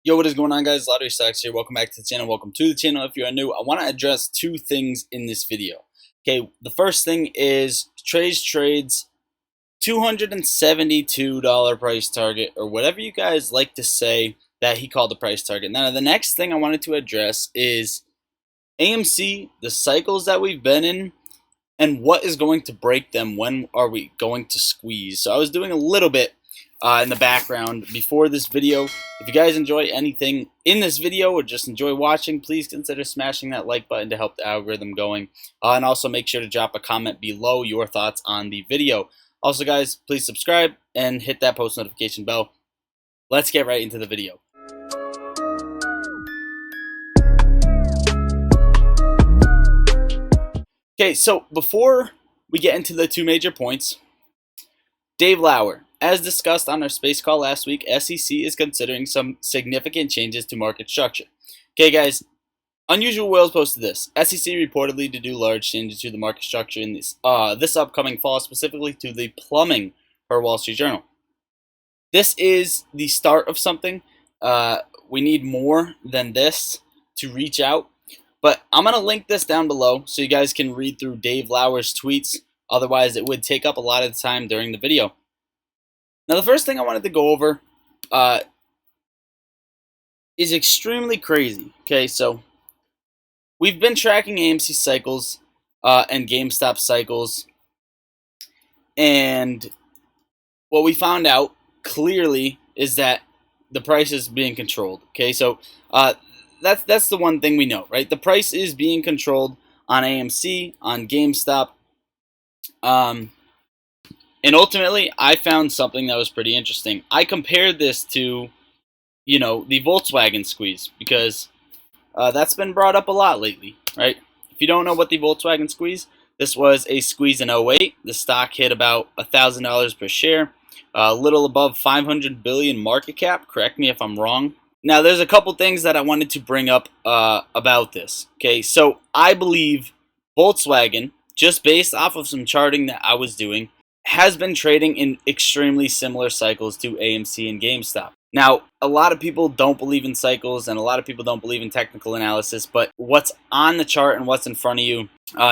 Yo, what is going on, guys? Lottery Stocks here. Welcome back to the channel. Welcome to the channel. If you are new, I want to address two things in this video. Okay, the first thing is trades $272 price target, or whatever you guys like to say that he called the price target. Now, the next thing I wanted to address is AMC, the cycles that we've been in, and what is going to break them. When are we going to squeeze? So I was doing a little bit in the background before this video. If you guys enjoy anything in this video or just enjoy watching, please consider smashing that like button to help the algorithm going. And also make sure to drop a comment below your thoughts on the video. Also, guys, please subscribe and hit that post notification bell. Let's get right into the video. Okay, so before we get into the two major points, Dave Lauer. As discussed on our space call last week, SEC is considering some significant changes to market structure. Okay, guys, Unusual Whales posted this. SEC reportedly to do large changes to the market structure in this upcoming fall, specifically to the plumbing, per Wall Street Journal. This is the start of something. We need more than this to reach out. But I'm going to link this down below so you guys can read through Dave Lauer's tweets. Otherwise, it would take up a lot of the time during the video. Now, the first thing I wanted to go over is extremely crazy. Okay, so we've been tracking AMC cycles and GameStop cycles, and what we found out clearly is that the price is being controlled. Okay, so that's the one thing we know, right? The price is being controlled on AMC, on GameStop. And ultimately, I found something that was pretty interesting. I compared this to, the Volkswagen squeeze, because that's been brought up a lot lately, right? If you don't know what the Volkswagen squeeze, this was a squeeze in '08. The stock hit about $1,000 per share, a little above 500 billion market cap. Correct me if I'm wrong. Now, there's a couple things that I wanted to bring up about this. Okay, so I believe Volkswagen, just based off of some charting that I was doing, has been trading in extremely similar cycles to AMC and GameStop. Now, a lot of people don't believe in cycles, and a lot of people don't believe in technical analysis, but what's on the chart and what's in front of you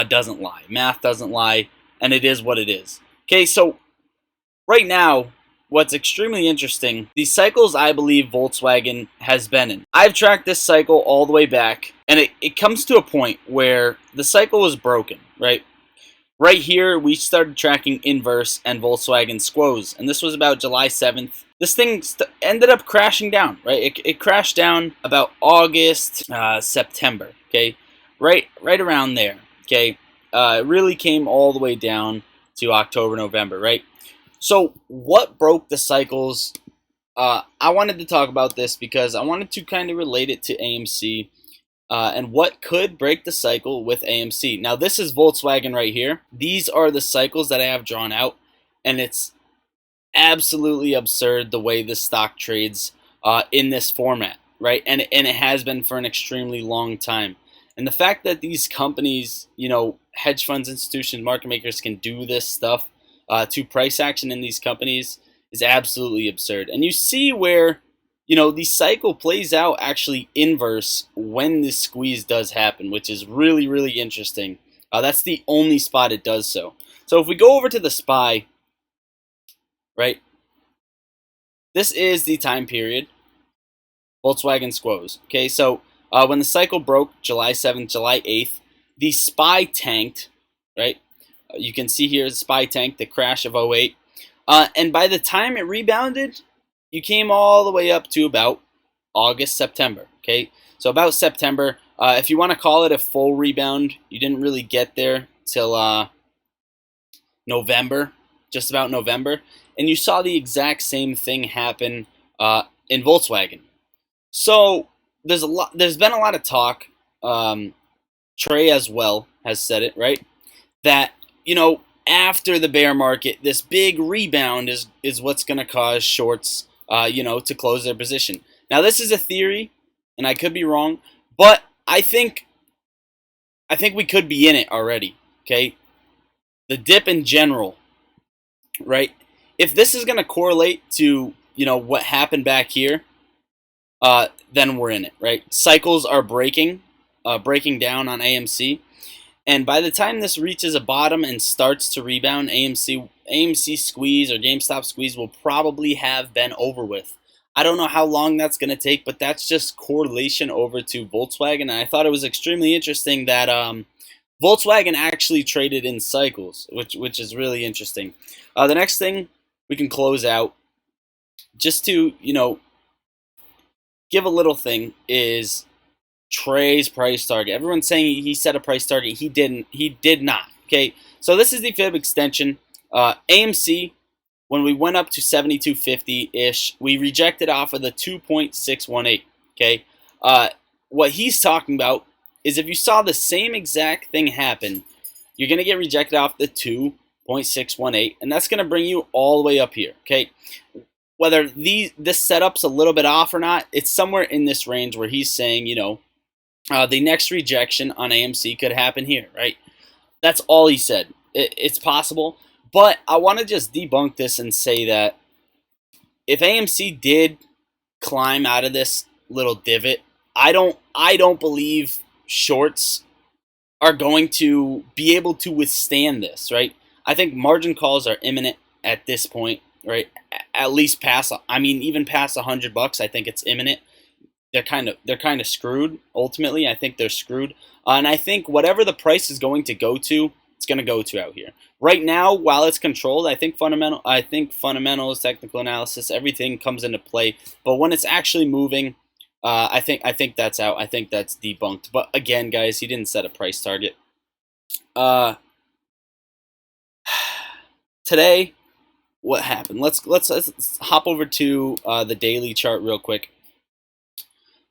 doesn't lie. Math doesn't lie, and it is what it is. Okay, so right now, what's extremely interesting, the cycles I believe Volkswagen has been in. I've tracked this cycle all the way back, and it comes to a point where the cycle was broken, right? Right here, we started tracking inverse and Volkswagen squoze, and this was about July 7th. This thing ended up crashing down, right? It crashed down about August, September, okay? Right around there, okay? It really came all the way down to October, November, right? So what broke the cycles? I wanted to talk about this because I wanted to kind of relate it to AMC. And what could break the cycle with AMC. Now, this is Volkswagen right here. These are the cycles that I have drawn out, and it's absolutely absurd the way this stock trades in this format, right? And it has been for an extremely long time. And the fact that these companies, hedge funds, institutions, market makers can do this stuff to price action in these companies is absolutely absurd. And you see where the cycle plays out actually inverse when this squeeze does happen, which is really, really interesting. That's the only spot it does so. So if we go over to the SPY, right, this is the time period, Volkswagen squoze. Okay, so when the cycle broke July 7th, July 8th, the SPY tanked, right? You can see here the SPY tanked, the crash of '08. And by the time it rebounded, you came all the way up to about August, September, okay? So about September, if you want to call it a full rebound, you didn't really get there till November, just about November. And you saw the exact same thing happen in Volkswagen. So there's been a lot of talk, Trey as well has said it, right? That, after the bear market, this big rebound is what's going to cause shorts to close their position. Now, this is a theory, and I could be wrong, but I think we could be in it already, okay? The dip in general, right? If this is going to correlate to, what happened back here, then we're in it, right? Cycles are breaking down on AMC, and by the time this reaches a bottom and starts to rebound, AMC squeeze or GameStop squeeze will probably have been over with. I don't know how long that's going to take, but that's just correlation over to Volkswagen. And I thought it was extremely interesting that Volkswagen actually traded in cycles, which is really interesting. The next thing we can close out, just to give a little thing, is Trey's price target. Everyone's saying he set a price target. He didn't. He did not. Okay, so this is the fib extension. AMC, when we went up to 72.50-ish, we rejected off of the 2.618. Okay, what he's talking about is if you saw the same exact thing happen, you're going to get rejected off the 2.618, and that's going to bring you all the way up here. Okay, whether this setup's a little bit off or not, it's somewhere in this range where he's saying, the next rejection on AMC could happen here, right? That's all he said. It's possible, but I want to just debunk this and say that if AMC did climb out of this little divot, I don't believe shorts are going to be able to withstand this, right? I think margin calls are imminent at this point, right? At least past, even past $100, I think it's imminent. They're kind of screwed. Ultimately, I think they're screwed, and I think whatever the price is going to go to, it's going to go to out here. Right now, while it's controlled, I think fundamentals, technical analysis, everything comes into play. But when it's actually moving, I think that's out. I think that's debunked. But again, guys, he didn't set a price target. Today, what happened? Let's hop over to the daily chart real quick.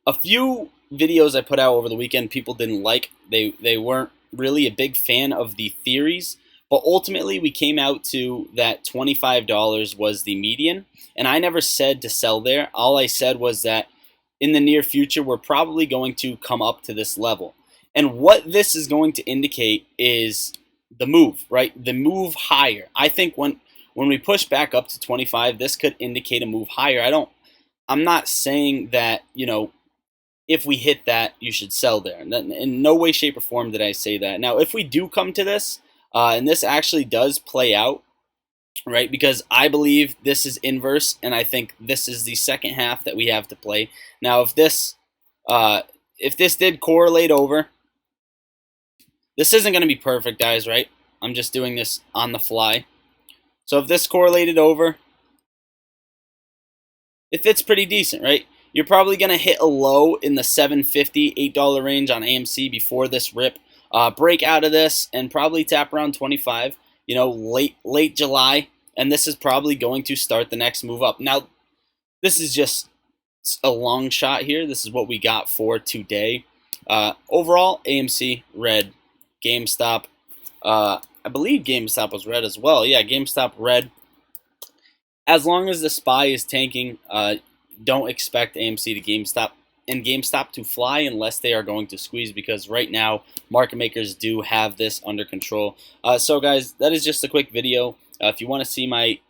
A few videos I put out over the weekend, people didn't like. They weren't really a big fan of the theories, but ultimately we came out to that $25 was the median, and I never said to sell there. All I said was that in the near future we're probably going to come up to this level, and what this is going to indicate is the move, right? The move higher. I think when we push back up to 25, this could indicate a move higher. I'm not saying that, if we hit that, you should sell there. In no way, shape, or form did I say that. Now, if we do come to this, and this actually does play out, right, because I believe this is inverse, and I think this is the second half that we have to play. Now, if this did correlate over, this isn't going to be perfect, guys, right? I'm just doing this on the fly. So if this correlated over, it fits pretty decent, right? You're probably going to hit a low in the $7.50, $8 range on AMC before this rip. Break out of this and probably tap around 25, late July. And this is probably going to start the next move up. Now, this is just a long shot here. This is what we got for today. Overall, AMC, red. GameStop, I believe GameStop was red as well. Yeah, GameStop, red. As long as the SPY is tanking, don't expect AMC to GameStop to fly unless they are going to squeeze, because right now market makers do have this under control. So guys, that is just a quick video. If you want to see my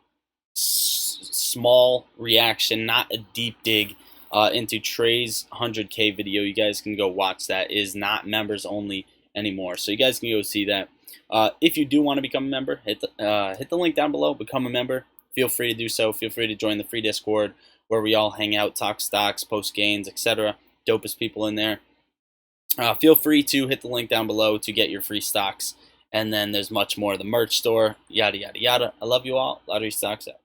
small reaction, not a deep dig into Trey's 100K video, you guys can go watch that. It is not members only anymore, so you guys can go see that. If you do want to become a member, hit the link down below, become a member. Feel free to do so. Feel free to join the free Discord where we all hang out, talk stocks, post gains, etc. Dopest people in there. Feel free to hit the link down below to get your free stocks. And then there's much more. The merch store, yada, yada, yada. I love you all. Lottery Stocks out.